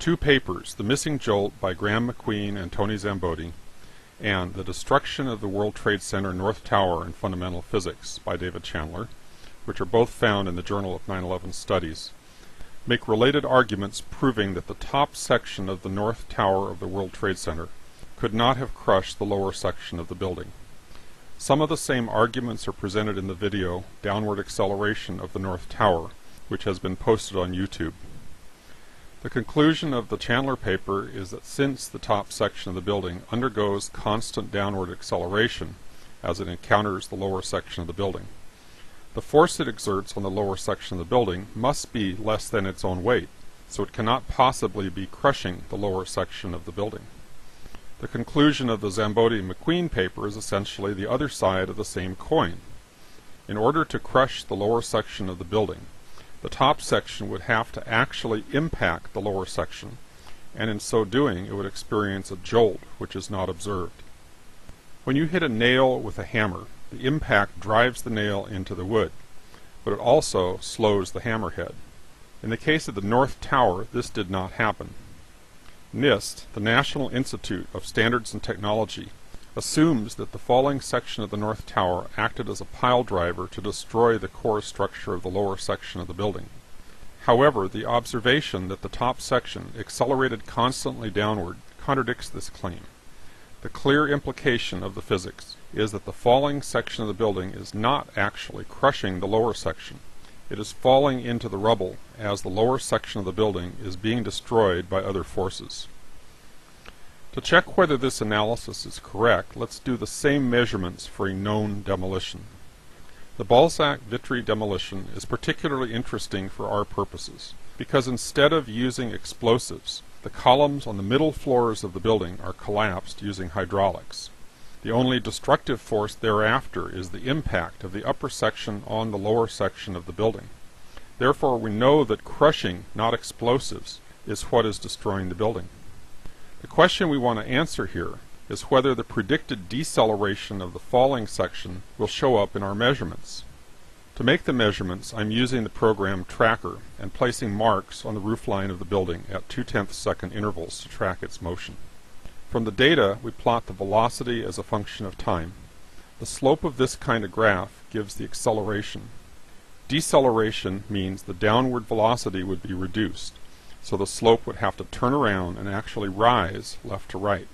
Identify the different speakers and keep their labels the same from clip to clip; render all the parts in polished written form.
Speaker 1: two papers, The Missing Jolt by Graham McQueen and Tony Zamboti, and The Destruction of the World Trade Center North Tower in Fundamental Physics by David Chandler, which are both found in the Journal of 9/11 Studies, make related arguments proving that the top section of the North Tower of the World Trade Center could not have crushed the lower section of the building. Some of the same arguments are presented in the video Downward Acceleration of the North Tower, which has been posted on YouTube. The conclusion of the Chandler paper is that since the top section of the building undergoes constant downward acceleration as it encounters the lower section of the building, the force it exerts on the lower section of the building must be less than its own weight, so it cannot possibly be crushing the lower section of the building. The conclusion of the Zamboti-McQueen paper is essentially the other side of the same coin. In order to crush the lower section of the building, the top section would have to actually impact the lower section, and in so doing it would experience a jolt which is not observed. When you hit a nail with a hammer, the impact drives the nail into the wood, but it also slows the hammerhead. In the case of the North Tower, this did not happen. NIST, the National Institute of Standards and Technology, assumes that the falling section of the North Tower acted as a pile driver to destroy the core structure of the lower section of the building. However, the observation that the top section accelerated constantly downward contradicts this claim. The clear implication of the physics is that the falling section of the building is not actually crushing the lower section. It is falling into the rubble as the lower section of the building is being destroyed by other forces. To check whether this analysis is correct, let's do the same measurements for a known demolition. The Balzac-Vitry demolition is particularly interesting for our purposes, because instead of using explosives, the columns on the middle floors of the building are collapsed using hydraulics. The only destructive force thereafter is the impact of the upper section on the lower section of the building. Therefore, we know that crushing, not explosives, is what is destroying the building. The question we want to answer here is whether the predicted deceleration of the falling section will show up in our measurements. To make the measurements, I'm using the program Tracker and placing marks on the roofline of the building at 0.2 second intervals to track its motion. From the data, we plot the velocity as a function of time. The slope of this kind of graph gives the acceleration. Deceleration means the downward velocity would be reduced, so the slope would have to turn around and actually rise left to right.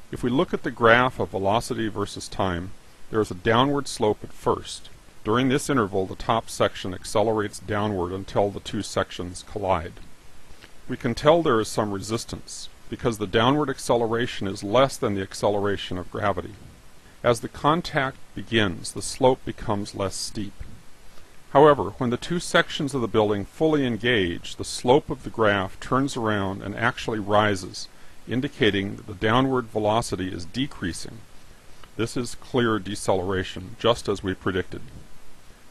Speaker 1: If we look at the graph of velocity versus time, there is a downward slope at first. During this interval, the top section accelerates downward until the two sections collide. We can tell there is some resistance, because the downward acceleration is less than the acceleration of gravity. As the contact begins, the slope becomes less steep. However, when the two sections of the building fully engage, the slope of the graph turns around and actually rises, indicating that the downward velocity is decreasing. This is clear deceleration, just as we predicted.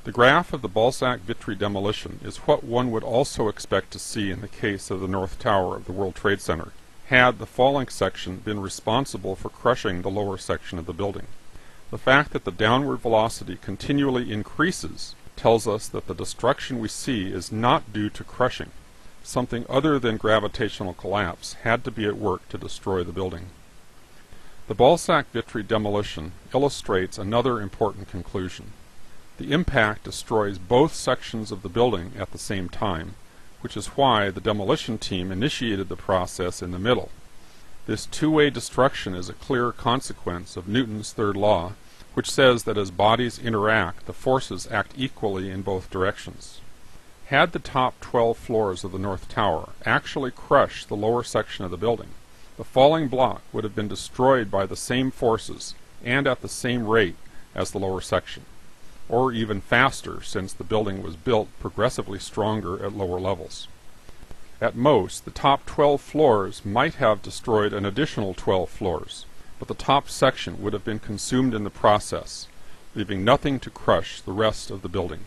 Speaker 1: The graph of the Balzac-Vitry demolition is what one would also expect to see in the case of the North Tower of the World Trade Center, had the falling section been responsible for crushing the lower section of the building. The fact that the downward velocity continually increases tells us that the destruction we see is not due to crushing. Something other than gravitational collapse had to be at work to destroy the building. The Balzac-Vitry demolition illustrates another important conclusion. The impact destroys both sections of the building at the same time, which is why the demolition team initiated the process in the middle. This two-way destruction is a clear consequence of Newton's third law, which says that as bodies interact, the forces act equally in both directions. Had the top 12 floors of the North Tower actually crushed the lower section of the building, the falling block would have been destroyed by the same forces and at the same rate as the lower section, or even faster since the building was built progressively stronger at lower levels. At most, the top 12 floors might have destroyed an additional 12 floors, but the top section would have been consumed in the process, leaving nothing to crush the rest of the building.